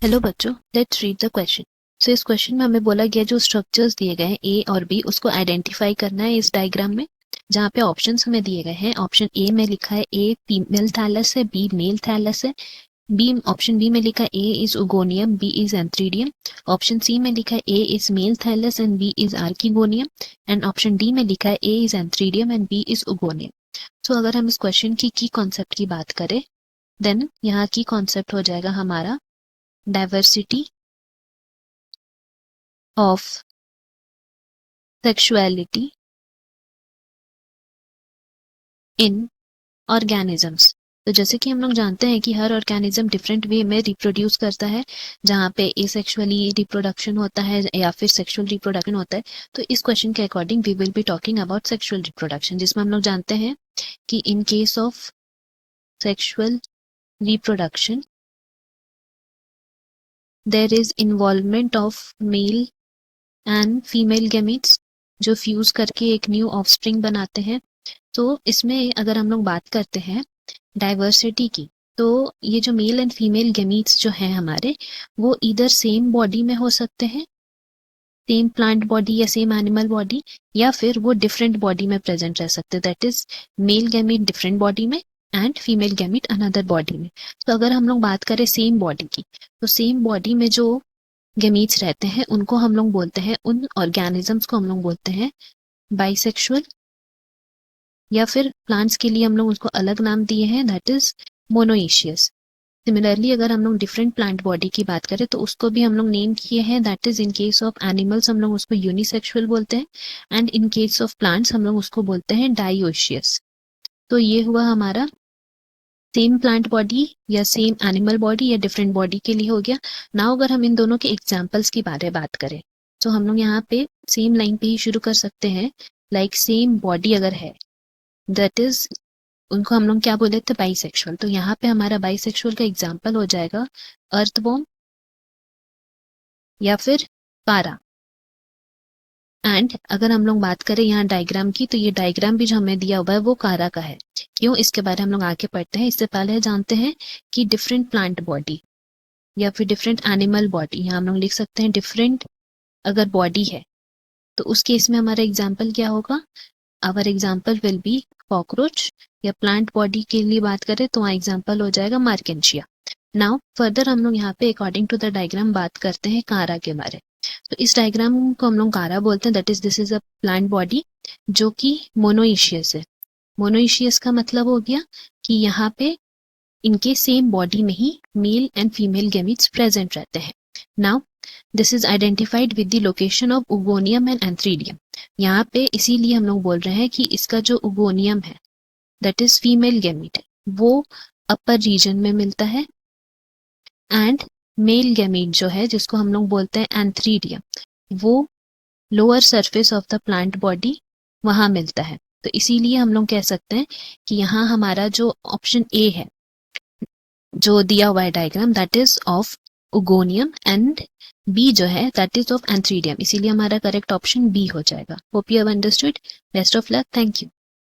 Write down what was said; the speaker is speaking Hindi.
हेलो बच्चों, लेट्स रीड द क्वेश्चन। सो इस क्वेश्चन में हमें बोला गया जो स्ट्रक्चर्स दिए गए हैं ए और बी, उसको आइडेंटिफाई करना है इस डायग्राम में। जहाँ पे ऑप्शंस हमें दिए गए हैं, ऑप्शन ए में लिखा है ए फीमेल थैलस है, बी मेल थैलस है। बी ऑप्शन बी में लिखा है A is oogonium, B is antheridium. Option C में लिखा है A is male thallus and B is archegonium. And option D में लिखा है A is antheridium and B is oogonium. So अगर हम इस क्वेश्चन की कॉन्सेप्ट की बात करें, देन यहाँ की कॉन्सेप्ट हो जाएगा हमारा diversity of sexuality in organisms। तो जैसे कि हम लोग जानते हैं कि हर ऑर्गेनिज्म डिफरेंट वे में रिप्रोड्यूस करता है, जहाँ पे एसेक्सुअली रिप्रोडक्शन होता है या फिर सेक्सुअल रिप्रोडक्शन होता है। तो इस क्वेश्चन के according we will be talking about sexual reproduction, जिसमें हम लोग जानते हैं कि in case of sexual reproduction there is involvement of male and female gametes जो फ्यूज करके एक न्यू ऑफस्प्रिंग बनाते हैं। तो इसमें अगर हम लोग बात करते हैं डाइवर्सिटी की, तो ये जो मेल एंड फीमेल गैमीट्स जो हैं हमारे, वो इधर सेम बॉडी में हो सकते हैं, सेम प्लांट बॉडी या सेम एनिमल बॉडी, या फिर वो डिफरेंट बॉडी में प्रेजेंट रह सकते हैं। That is male gamete different body में and female gamete another body में। तो अगर हम लोग बात करें सेम बॉडी की, तो सेम बॉडी में जो गैमीट्स रहते हैं उनको हम लोग बोलते हैं, उन ऑर्गेनिजम्स को हम लोग बोलते हैं बाइसेक्सुअल, या फिर प्लांट्स के लिए हम लोग उसको अलग नाम दिए हैं, दैट इज मोनोइशियस। सिमिलरली अगर हम लोग डिफरेंट प्लांट बॉडी की बात करें तो उसको भी हम लोग नेम किए हैं, that is in case of animals हम लोग उसको यूनिसेक्सुअल बोलते हैं and in case of plants हम लोग उसको बोलते हैं डाइओशियस। तो ये हुआ हमारा सेम प्लांट बॉडी या सेम एनिमल बॉडी या डिफरेंट बॉडी के लिए हो गया। नाउ अगर हम इन दोनों के एग्जाम्पल्स की बात करें, तो हम लोग यहाँ पे सेम लाइन पे ही शुरू कर सकते हैं। लाइक सेम बॉडी अगर है, दैट इज उनको हम लोग क्या बोले थे, बाइसेक्सुअल। तो यहाँ पे हमारा बाइसेक्सुअल का एग्जाम्पल हो जाएगा अर्थवॉर्म या फिर पारा। एंड अगर हम लोग बात करें यहाँ डायग्राम की, तो ये डायग्राम भी जो हमें दिया हुआ है वो कारा का है। क्यों, इसके बारे में हम लोग आगे पढ़ते हैं। इससे पहले जानते हैं कि डिफरेंट प्लांट बॉडी या फिर डिफरेंट एनिमल बॉडी, यहाँ हम लोग लिख सकते हैं डिफरेंट अगर बॉडी है तो उस केस में हमारा एग्जाम्पल क्या होगा, our example will be cockroach. या प्लांट बॉडी के लिए बात करें तो वहाँ एग्जाम्पल हो जाएगा मार्केंशिया। नाउ फर्दर हम लोग यहाँ पे अकॉर्डिंग टू द डायग्राम बात करते हैं कारा के बारे। तो इस डायग्राम को हम लोग कारा बोलते हैं, that is this is a plant body जो कि मोनोइशियस है। मोनोइशियस का मतलब हो गया कि यहाँ पे इनके सेम बॉडी में ही male and female gametes present रहते हैं। Now this is identified with the location of oogonium and antheridium. यहाँ पे इसीलिए हम लोग बोल रहे हैं कि इसका जो ओगोनियम है दैट इज फीमेल गैमीट, वो अपर रीजन में मिलता है एंड मेल गैमीट जो है जिसको हम लोग बोलते हैं एंथ्रीडियम, वो lower surface of the plant body वहां मिलता है। तो इसीलिए हम लोग कह सकते हैं कि यहाँ हमारा जो ऑप्शन ए है जो दिया हुआ है diagram, that is of oogonium and B जो है दैट इज ऑफ एंथ्रीडियम। इसीलिए हमारा करेक्ट ऑप्शन बी हो जाएगा। Hope you have understood. Best of luck, thank you.